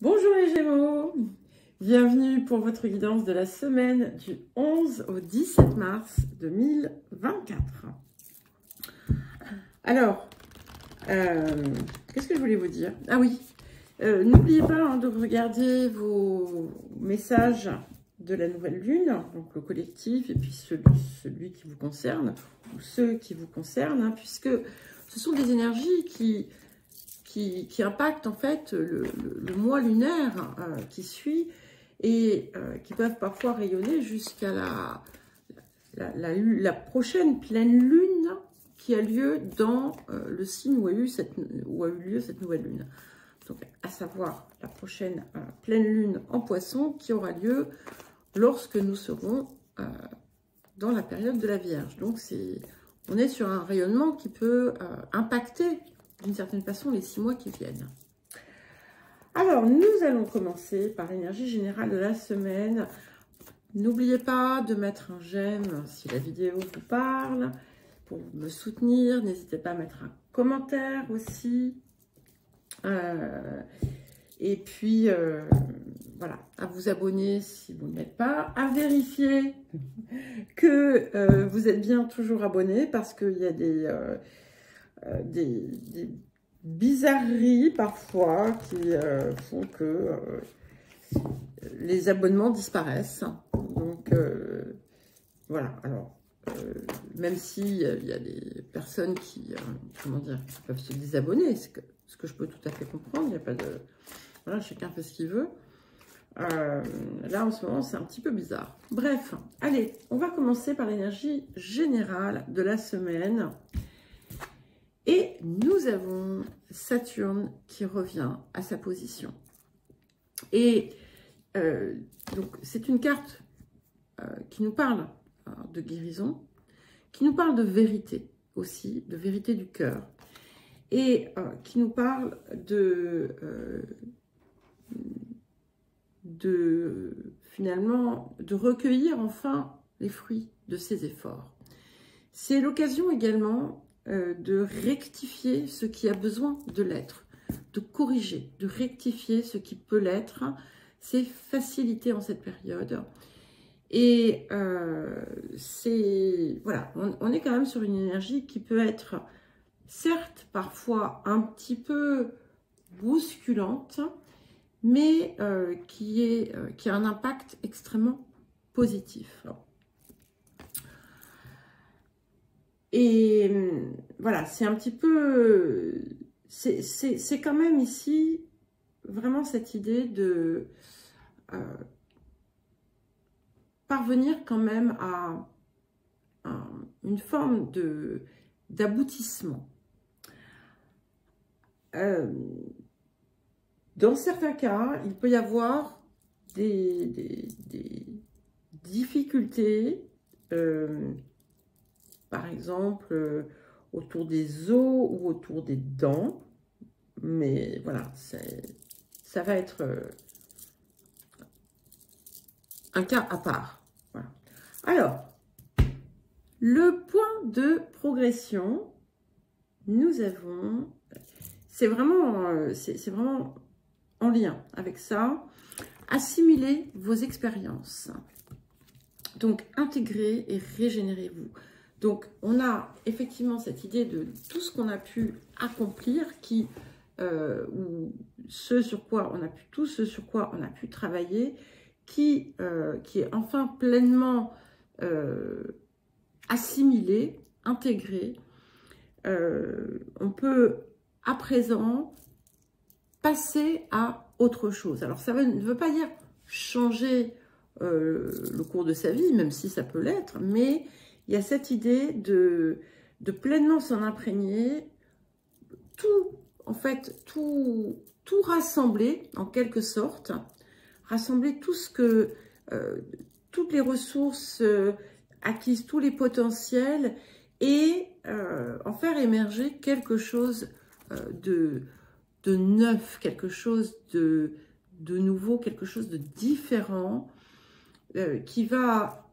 Bonjour les Gémeaux, bienvenue pour votre guidance de la semaine du 11 au 17 mars 2024. Alors, qu'est-ce que je voulais vous dire? Ah oui, n'oubliez pas de regarder vos messages de la nouvelle lune, donc le collectif et puis celui qui vous concerne, ou ceux qui vous concernent, puisque ce sont des énergies qui impactent en fait le mois lunaire qui suit et qui peuvent parfois rayonner jusqu'à la prochaine pleine lune qui a lieu dans le signe où a eu lieu cette nouvelle lune. Donc, à savoir la prochaine pleine lune en Poisson qui aura lieu lorsque nous serons dans la période de la Vierge. Donc, on est sur un rayonnement qui peut impacter d'une certaine façon les 6 mois qui viennent. Alors, nous allons commencer par l'énergie générale de la semaine. N'oubliez pas de mettre un j'aime si la vidéo vous parle, pour me soutenir. N'hésitez pas à mettre un commentaire aussi. Et puis, voilà, à vous abonner si vous ne l'êtes pas, à vérifier que vous êtes bien toujours abonné, parce qu'il y a des bizarreries parfois qui font que les abonnements disparaissent. Donc, voilà, alors, même s'il y a des personnes qui, comment dire, qui peuvent se désabonner, ce que je peux tout à fait comprendre, il n'y a pas de... Voilà, chacun fait ce qu'il veut. Là, en ce moment, c'est un petit peu bizarre. Bref, allez, on va commencer par l'énergie générale de la semaine. Et nous avons Saturne qui revient à sa position. Et donc, c'est une carte qui nous parle de guérison, qui nous parle de vérité aussi, de vérité du cœur, et qui nous parle finalement, de recueillir enfin les fruits de ses efforts. C'est l'occasion également de rectifier ce qui a besoin de l'être, de corriger, de rectifier ce qui peut l'être. C'est facilité en cette période. Et voilà, on est quand même sur une énergie qui peut être, certes, parfois un petit peu bousculante, mais qui a un impact extrêmement positif. Et voilà, c'est un petit peu... C'est quand même ici vraiment cette idée de parvenir quand même à une forme d'aboutissement. Dans certains cas, il peut y avoir des difficultés, par exemple, autour des os ou autour des dents. Mais voilà, ça va être un cas à part. Voilà. Alors, le point de progression, nous avons... C'est vraiment en lien avec ça. Assimilez vos expériences. Donc, intégrez et régénérez-vous. Donc, on a effectivement cette idée de tout ce qu'on a pu accomplir, ou tout ce sur quoi on a pu travailler, qui est enfin pleinement assimilé, intégré. On peut à présent passer à autre chose. Alors, ça ne veut pas dire changer le cours de sa vie, même si ça peut l'être, mais il y a cette idée de pleinement s'en imprégner, en fait, tout rassembler, en quelque sorte, rassembler tout ce que, toutes les ressources acquises, tous les potentiels, et en faire émerger quelque chose de neuf, quelque chose de nouveau, quelque chose de différent, qui va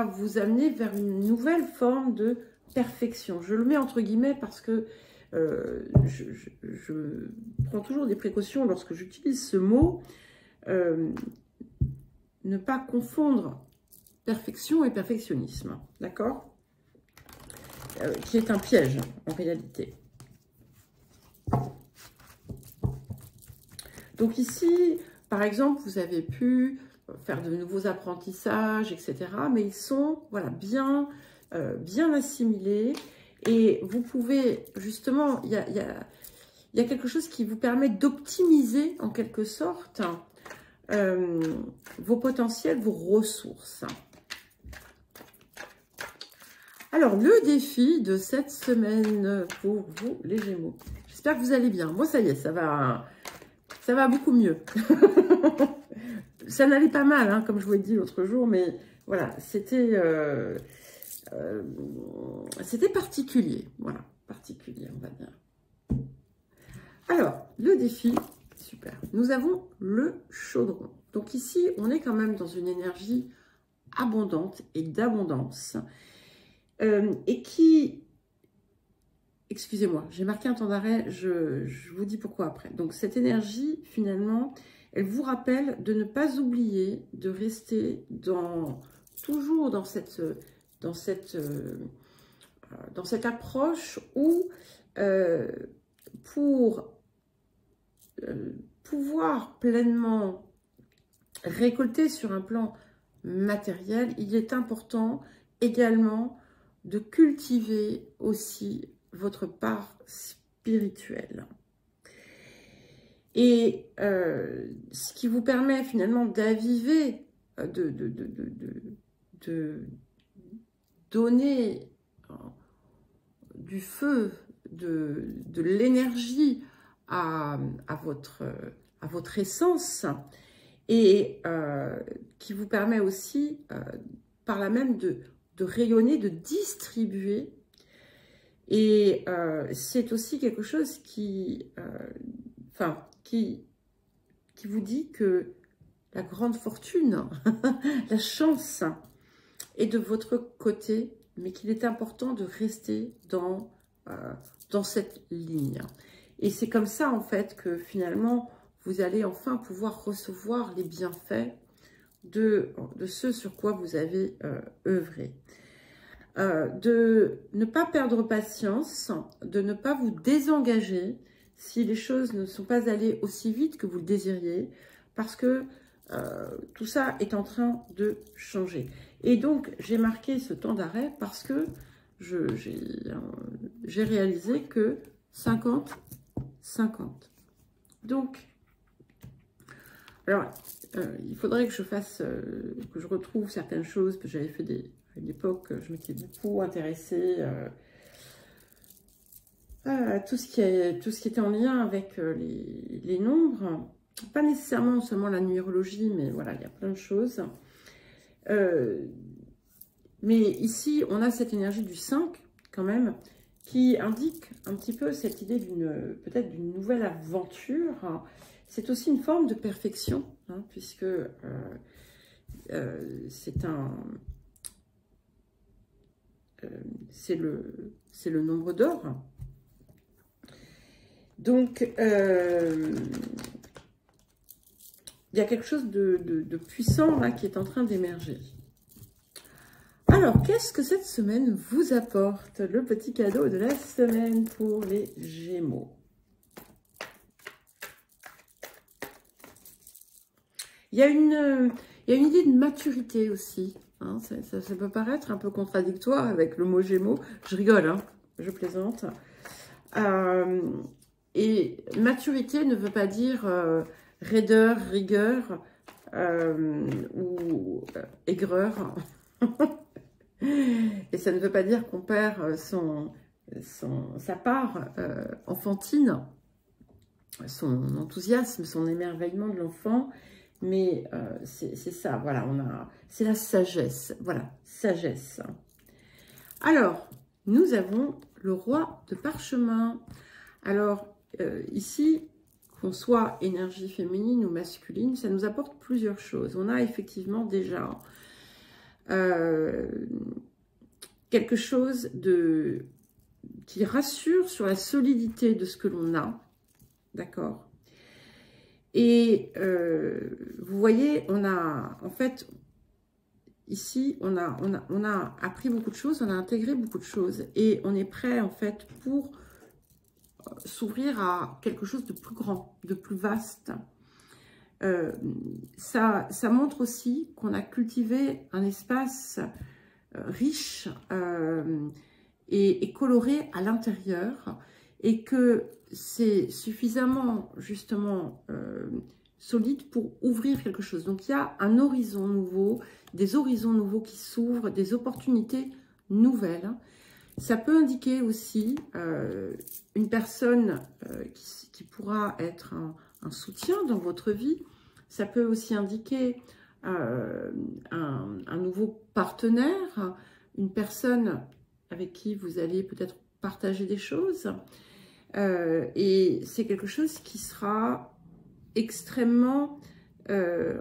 vous amener vers une nouvelle forme de perfection. Je le mets entre guillemets parce que je prends toujours des précautions lorsque j'utilise ce mot. Ne pas confondre perfection et perfectionnisme, d'accord? Qui est un piège, en réalité. Donc ici, par exemple, vous avez pu faire de nouveaux apprentissages, etc. Mais ils sont voilà, bien assimilés. Et vous pouvez, justement, il y a quelque chose qui vous permet d'optimiser, en quelque sorte, vos potentiels, vos ressources. Alors, le défi de cette semaine pour vous, les Gémeaux. J'espère que vous allez bien. Moi, ça y est, ça va beaucoup mieux. Ça n'allait pas mal, hein, comme je vous l'ai dit l'autre jour, mais voilà, c'était particulier. Voilà, particulier, on va dire. Alors, le défi, super. Nous avons le chaudron. Donc ici, on est quand même dans une énergie abondante et d'abondance. Et qui, excusez-moi, j'ai marqué un temps d'arrêt, je vous dis pourquoi après. Donc cette énergie, finalement, elle vous rappelle de ne pas oublier de rester toujours dans cette approche où pour pouvoir pleinement récolter sur un plan matériel, il est important également de cultiver aussi votre part spirituelle. Et ce qui vous permet finalement d'aviver, de donner du feu, de l'énergie à votre essence, et qui vous permet aussi par là même de rayonner, de distribuer. Et c'est aussi quelque chose qui vous dit que la grande fortune, la chance est de votre côté, mais qu'il est important de rester dans cette ligne. Et c'est comme ça, en fait, que finalement, vous allez enfin pouvoir recevoir les bienfaits de ce sur quoi vous avez œuvré. De ne pas perdre patience, de ne pas vous désengager si les choses ne sont pas allées aussi vite que vous le désiriez, parce que tout ça est en train de changer. Et donc, j'ai marqué ce temps d'arrêt parce que j'ai réalisé que 50-50. Donc, alors, il faudrait que je fasse, que je retrouve certaines choses que j'avais fait à une époque. Je m'étais beaucoup intéressée à tout ce qui était en lien avec les nombres. Pas nécessairement seulement la numérologie, mais voilà, il y a plein de choses. Mais ici, on a cette énergie du 5, quand même, qui indique un petit peu cette idée peut-être d'une nouvelle aventure. C'est aussi une forme de perfection, hein, puisque c'est le nombre d'or. Donc, il y a quelque chose de puissant là qui est en train d'émerger. Alors, qu'est-ce que cette semaine vous apporte? Le petit cadeau de la semaine pour les Gémeaux. Il y a une idée de maturité aussi. Hein, ça peut paraître un peu contradictoire avec le mot Gémeaux. Je rigole, hein, je plaisante. Et maturité ne veut pas dire raideur, rigueur ou aigreur. Et ça ne veut pas dire qu'on perd sa part enfantine, son enthousiasme, son émerveillement de l'enfant. Mais c'est ça, voilà, c'est la sagesse, voilà, sagesse. Alors, nous avons le roi de parchemin. Alors, ici, qu'on soit énergie féminine ou masculine, ça nous apporte plusieurs choses. On a effectivement déjà quelque chose qui rassure sur la solidité de ce que l'on a, d'accord? Et vous voyez, on a, en fait, ici, on a appris beaucoup de choses, on a intégré beaucoup de choses, et on est prêt, en fait, pour s'ouvrir à quelque chose de plus grand, de plus vaste. Ça montre aussi qu'on a cultivé un espace riche et coloré à l'intérieur, et que c'est suffisamment justement solide pour ouvrir quelque chose. Donc il y a un horizon nouveau, des horizons nouveaux qui s'ouvrent, des opportunités nouvelles. Ça peut indiquer aussi une personne qui pourra être un soutien dans votre vie. Ça peut aussi indiquer un nouveau partenaire, une personne avec qui vous allez peut-être partager des choses. Et c'est quelque chose qui sera extrêmement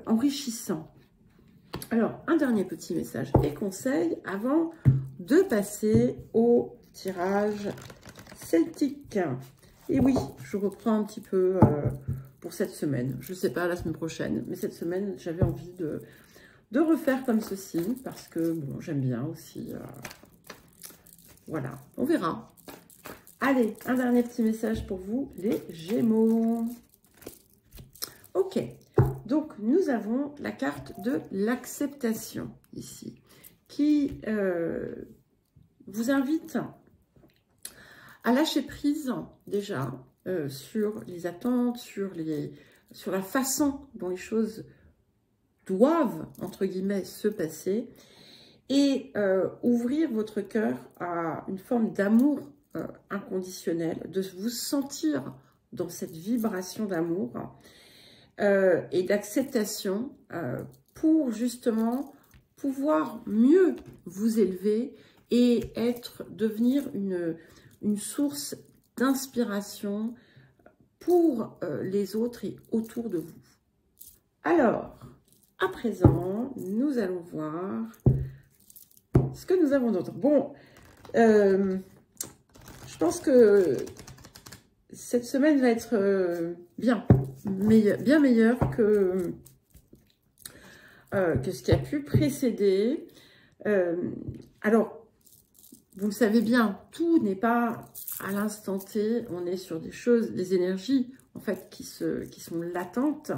enrichissant. Alors, un dernier petit message et conseil avant de passer au tirage celtique. Et oui, je reprends un petit peu pour cette semaine. Je ne sais pas, la semaine prochaine, mais cette semaine, j'avais envie de refaire comme ceci, parce que, bon, j'aime bien aussi. Voilà, on verra. Allez, un dernier petit message pour vous, les Gémeaux. Ok, donc nous avons la carte de l'acceptation ici, qui vous invite à lâcher prise déjà sur les attentes, sur la façon dont les choses doivent, entre guillemets, se passer, et ouvrir votre cœur à une forme d'amour inconditionnel, de vous sentir dans cette vibration d'amour et d'acceptation pour justement pouvoir mieux vous élever et devenir une source d'inspiration pour les autres et autour de vous. Alors, à présent, nous allons voir ce que nous avons d'autre. Bon, je pense que cette semaine va être bien meilleure que ce qui a pu précéder. Alors, vous le savez bien, tout n'est pas à l'instant T. On est sur des choses, des énergies en fait qui sont latentes.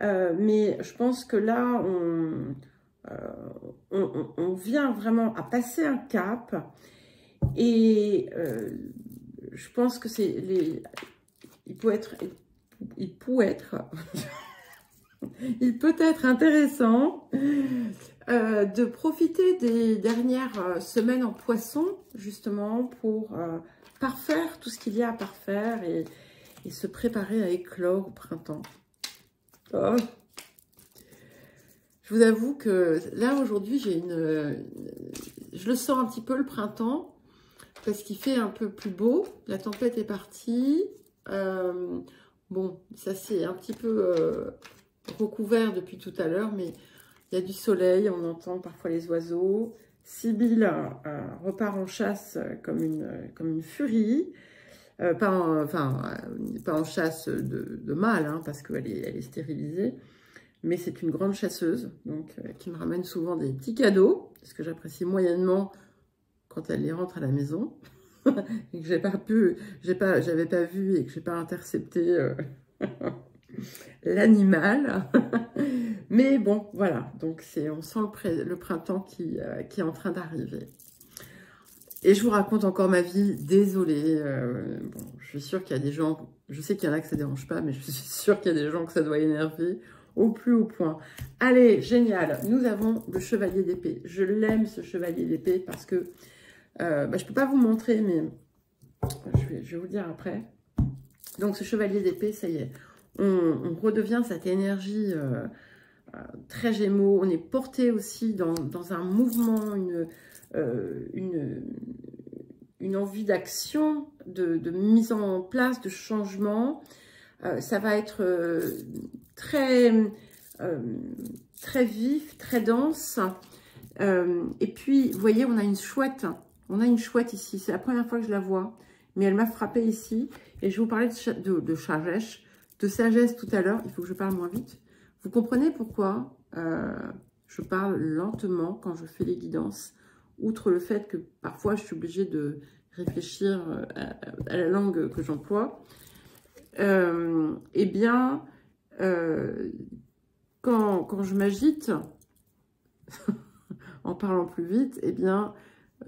Mais je pense que là, on vient vraiment à passer un cap, et je pense que il peut être intéressant de profiter des dernières semaines en Poisson, justement, pour parfaire tout ce qu'il y a à parfaire et se préparer à éclore au printemps. Oh. Je vous avoue que là, aujourd'hui, je le sens un petit peu, le printemps, parce qu'il fait un peu plus beau. La tempête est partie. Bon, ça c'est un petit peu recouvert depuis tout à l'heure, mais il y a du soleil, on entend parfois les oiseaux. Sibylle repart en chasse comme une furie. Pas en chasse de mâle, hein, parce qu'elle est stérilisée. Mais c'est une grande chasseuse, donc qui me ramène souvent des petits cadeaux, ce que j'apprécie moyennement quand elle les rentre à la maison, et que j'avais pas vu et que j'ai pas intercepté l'animal. Mais bon, voilà, donc on sent le printemps qui est en train d'arriver. Et je vous raconte encore ma vie, désolée. Bon, je suis sûre qu'il y a des gens, je sais qu'il y en a que ça ne dérange pas, mais je suis sûre qu'il y a des gens que ça doit énerver au plus haut point. Allez, génial, nous avons le chevalier d'épée. Je l'aime, ce chevalier d'épée, parce que je ne peux pas vous montrer, mais je vais vous le dire après. Donc, ce chevalier d'épée, ça y est, on redevient cette énergie très Gémeaux. On est porté aussi dans un mouvement, une envie d'action, de mise en place, de changement. Ça va être très vif, très dense. Et puis, vous voyez, on a une chouette On a une chouette ici. C'est la première fois que je la vois. Mais elle m'a frappée ici. Et je vais vous parler de sagesse tout à l'heure. Il faut que je parle moins vite. Vous comprenez pourquoi je parle lentement quand je fais les guidances. Outre le fait que parfois je suis obligée de réfléchir à la langue que j'emploie. Eh bien, quand je m'agite, en parlant plus vite, eh bien,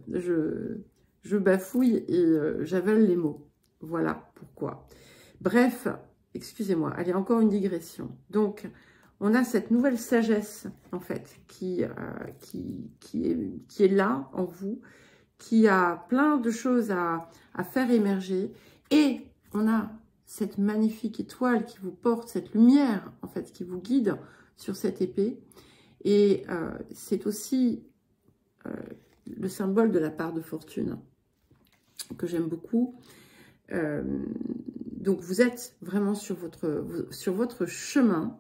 je bafouille et j'avale les mots. Voilà pourquoi. Bref, excusez-moi, allez, encore une digression. Donc, on a cette nouvelle sagesse, en fait, qui est là, en vous, qui a plein de choses à faire émerger. Et on a cette magnifique étoile qui vous porte, cette lumière, en fait, qui vous guide sur cette épée. Et c'est aussi le symbole de la part de fortune, que j'aime beaucoup. Donc, vous êtes vraiment sur votre chemin,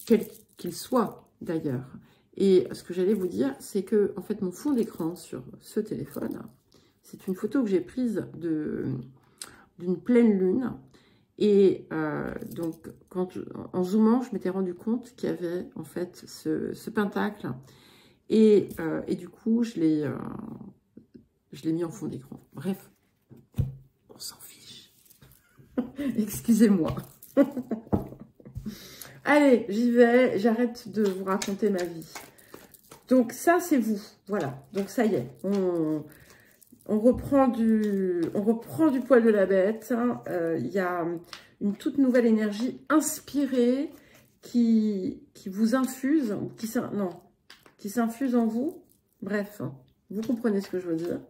quel qu'il soit d'ailleurs. Et ce que j'allais vous dire, c'est que, en fait, mon fond d'écran sur ce téléphone, c'est une photo que j'ai prise d'une pleine lune. Et donc, en zoomant, je m'étais rendu compte qu'il y avait en fait ce pentacle. Et du coup, je l'ai mis en fond d'écran. Bref, on s'en fiche. Excusez-moi. Allez, j'y vais. J'arrête de vous raconter ma vie. Donc, ça, c'est vous. Voilà. Donc, ça y est. On reprend du poil de la bête. Il y a une toute nouvelle énergie inspirée qui vous infuse, qui s'infuse en vous. Bref, vous comprenez ce que je veux dire.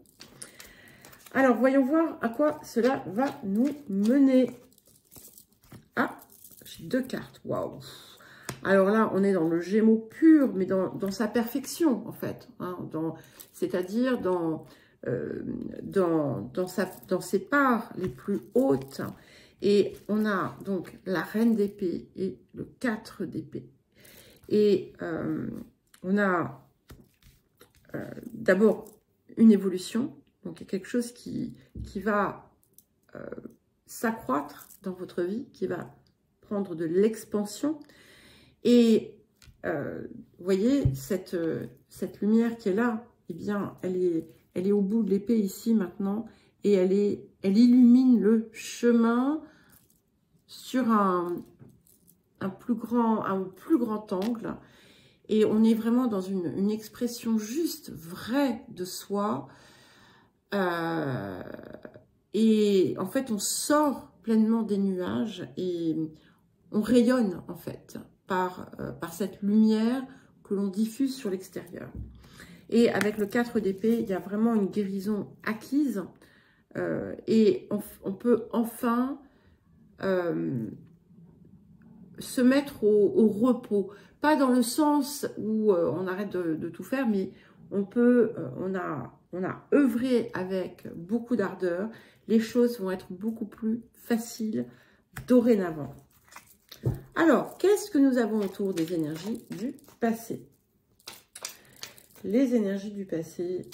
Alors, voyons voir à quoi cela va nous mener. Ah, j'ai 2 cartes. Waouh! Alors là, on est dans le Gémeaux pur, mais dans sa perfection, en fait. Hein, c'est-à-dire dans ses parts les plus hautes. Et on a donc la reine d'épée et le 4 d'épée. Et on a d'abord une évolution, donc quelque chose qui va s'accroître dans votre vie, qui va prendre de l'expansion. Et vous voyez, cette lumière qui est là, eh bien, elle est au bout de l'épée ici maintenant, et elle illumine le chemin sur un plus grand angle. Et on est vraiment dans une expression juste, vraie de soi. Et en fait, on sort pleinement des nuages et on rayonne en fait par cette lumière que l'on diffuse sur l'extérieur. Et avec le 4 d'épée, il y a vraiment une guérison acquise et on peut enfin se mettre au repos. Pas dans le sens où on arrête de tout faire, mais on a œuvré avec beaucoup d'ardeur. Les choses vont être beaucoup plus faciles dorénavant. Alors, qu'est-ce que nous avons autour des énergies du passé? Les énergies du passé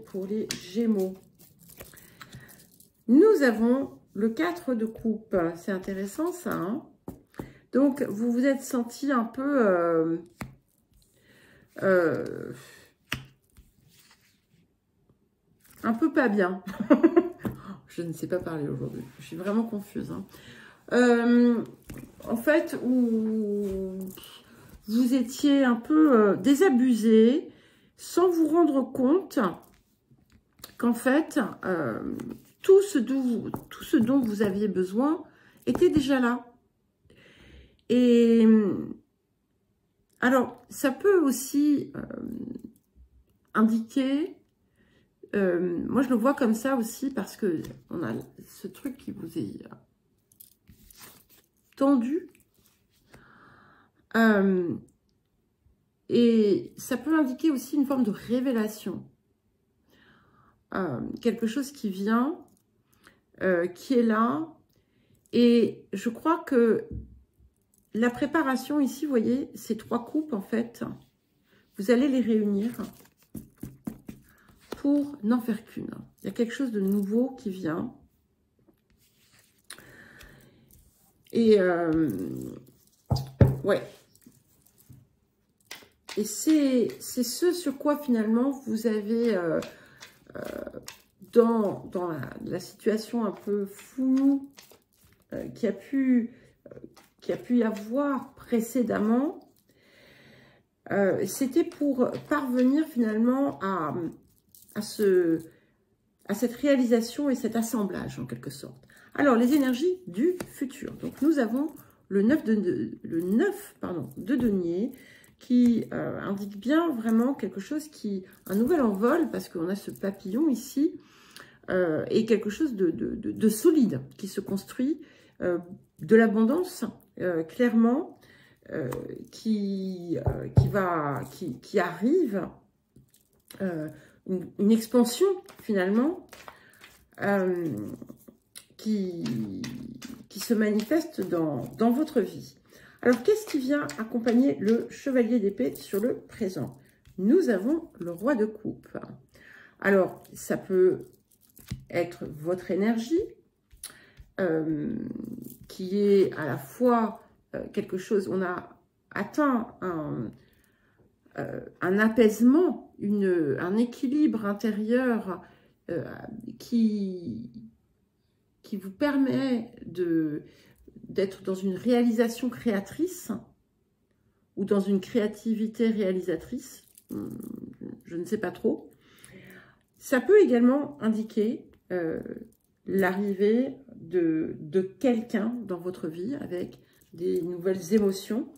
pour les Gémeaux. Nous avons le 4 de coupe. C'est intéressant ça, hein? Donc, vous vous êtes senti un peu... un peu pas bien. Je ne sais pas parler aujourd'hui. Je suis vraiment confuse. Hein. En fait, où vous étiez un peu désabusé, sans vous rendre compte qu'en fait, tout ce dont vous aviez besoin était déjà là. Et alors, ça peut aussi indiquer, moi je le vois comme ça aussi parce que on a ce truc qui vous est tendu. Et ça peut indiquer aussi une forme de révélation. Quelque chose qui vient, qui est là. Et je crois que la préparation ici, vous voyez, ces 3 coupes en fait, vous allez les réunir pour n'en faire qu'une. Il y a quelque chose de nouveau qui vient. Et ouais. Et c'est ce sur quoi finalement vous avez, dans la situation un peu floue qui a pu y avoir précédemment, c'était pour parvenir finalement à cette réalisation et cet assemblage en quelque sorte. Alors, les énergies du futur. Donc, nous avons le 9 de denier qui indique bien vraiment quelque chose un nouvel envol, parce qu'on a ce papillon ici, et quelque chose de solide qui se construit, de l'abondance, clairement, qui arrive, une expansion finalement, qui se manifeste dans votre vie. Alors, qu'est-ce qui vient accompagner le chevalier d'épée sur le présent? Nous avons le roi de coupe. Alors, ça peut être votre énergie, qui est à la fois quelque chose, on a atteint un apaisement, un équilibre intérieur qui vous permet d'être dans une réalisation créatrice ou dans une créativité réalisatrice, je ne sais pas trop. Ça peut également indiquer l'arrivée de quelqu'un dans votre vie avec des nouvelles émotions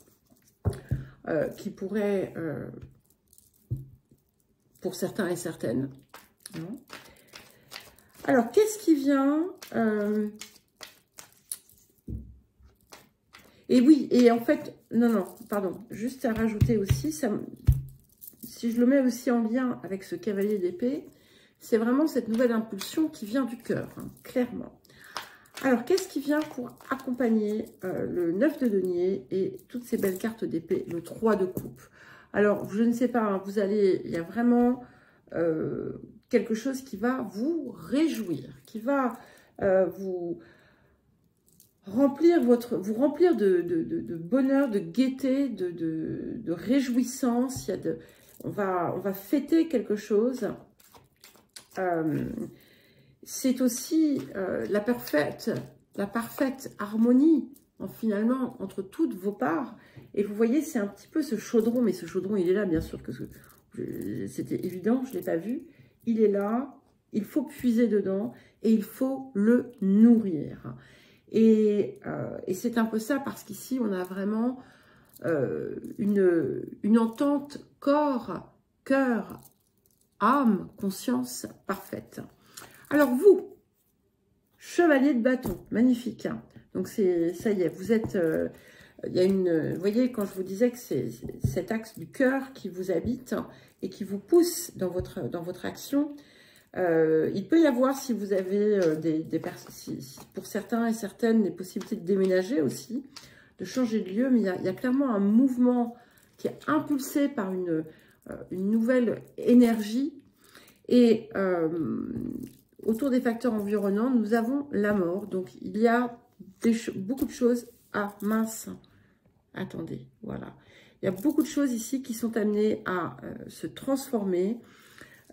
qui pourraient, pour certains et certaines. Alors, qu'est-ce qui vient Et oui, et en fait, non, pardon, juste à rajouter aussi, si je le mets aussi en lien avec ce cavalier d'épée, c'est vraiment cette nouvelle impulsion qui vient du cœur, clairement. Alors, qu'est-ce qui vient pour accompagner le 9 de denier et toutes ces belles cartes d'épée, le 3 de coupe? Alors, je ne sais pas, il y a vraiment quelque chose qui va vous réjouir, qui va vous remplir de bonheur, de gaieté, de réjouissance. On va fêter quelque chose. C'est aussi la parfaite harmonie finalement entre toutes vos parts. Et vous voyez, c'est un petit peu ce chaudron, mais ce chaudron, il est là, bien sûr, que c'était évident, je ne l'ai pas vu. Il est là, il faut puiser dedans et il faut le nourrir. Et c'est un peu ça, parce qu'ici, on a vraiment une entente corps, cœur, âme, conscience parfaite. Alors vous, chevalier de bâton, magnifique. Hein. Donc ça y est, vous êtes... il y a vous voyez, quand je vous disais que c'est cet axe du cœur qui vous habite et qui vous pousse dans votre action, il peut y avoir, si vous avez pour certains et certaines, des possibilités de déménager aussi, de changer de lieu, mais il y a clairement un mouvement qui est impulsé par une nouvelle énergie. Et autour des facteurs environnants, nous avons la mort. Donc, il y a beaucoup de choses. Ah, mince. Attendez, voilà. Il y a beaucoup de choses ici qui sont amenées à se transformer.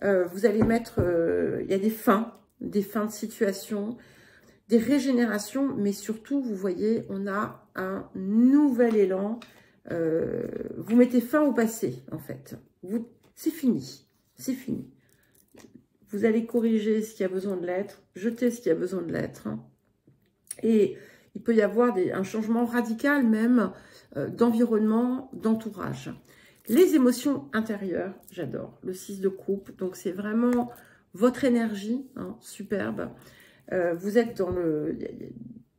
Vous allez mettre... il y a des fins de situation, des régénérations, mais surtout, vous voyez, on a un nouvel élan. Vous mettez fin au passé, en fait. C'est fini. C'est fini. Vous allez corriger ce qui a besoin de l'être, jeter ce qui a besoin de l'être. Et il peut y avoir un changement radical même d'environnement, d'entourage. Les émotions intérieures, j'adore. Le 6 de coupe, donc c'est vraiment votre énergie, hein, superbe. Vous êtes dans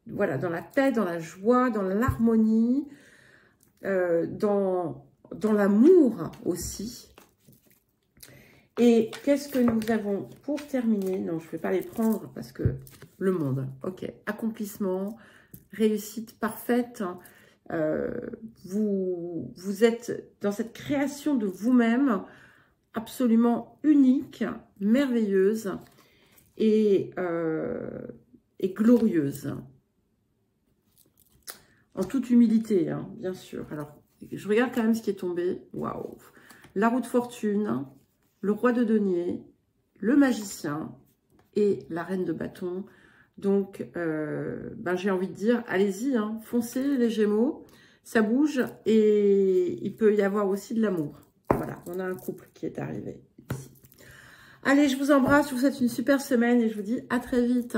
dans la paix, dans la joie, dans l'harmonie, dans l'amour aussi. Et qu'est-ce que nous avons pour terminer? Non, je ne vais pas les prendre parce que le monde, ok. Accomplissement, réussite parfaite. Vous êtes dans cette création de vous-même absolument unique, merveilleuse et glorieuse. En toute humilité, hein, bien sûr. Alors, je regarde quand même ce qui est tombé. Waouh! La roue de fortune, le roi de denier, le magicien et la reine de bâton. Donc, ben, j'ai envie de dire, allez-y, hein, foncez les Gémeaux, ça bouge et il peut y avoir aussi de l'amour. Voilà, on a un couple qui est arrivé ici. Allez, je vous embrasse, je vous souhaite une super semaine et je vous dis à très vite.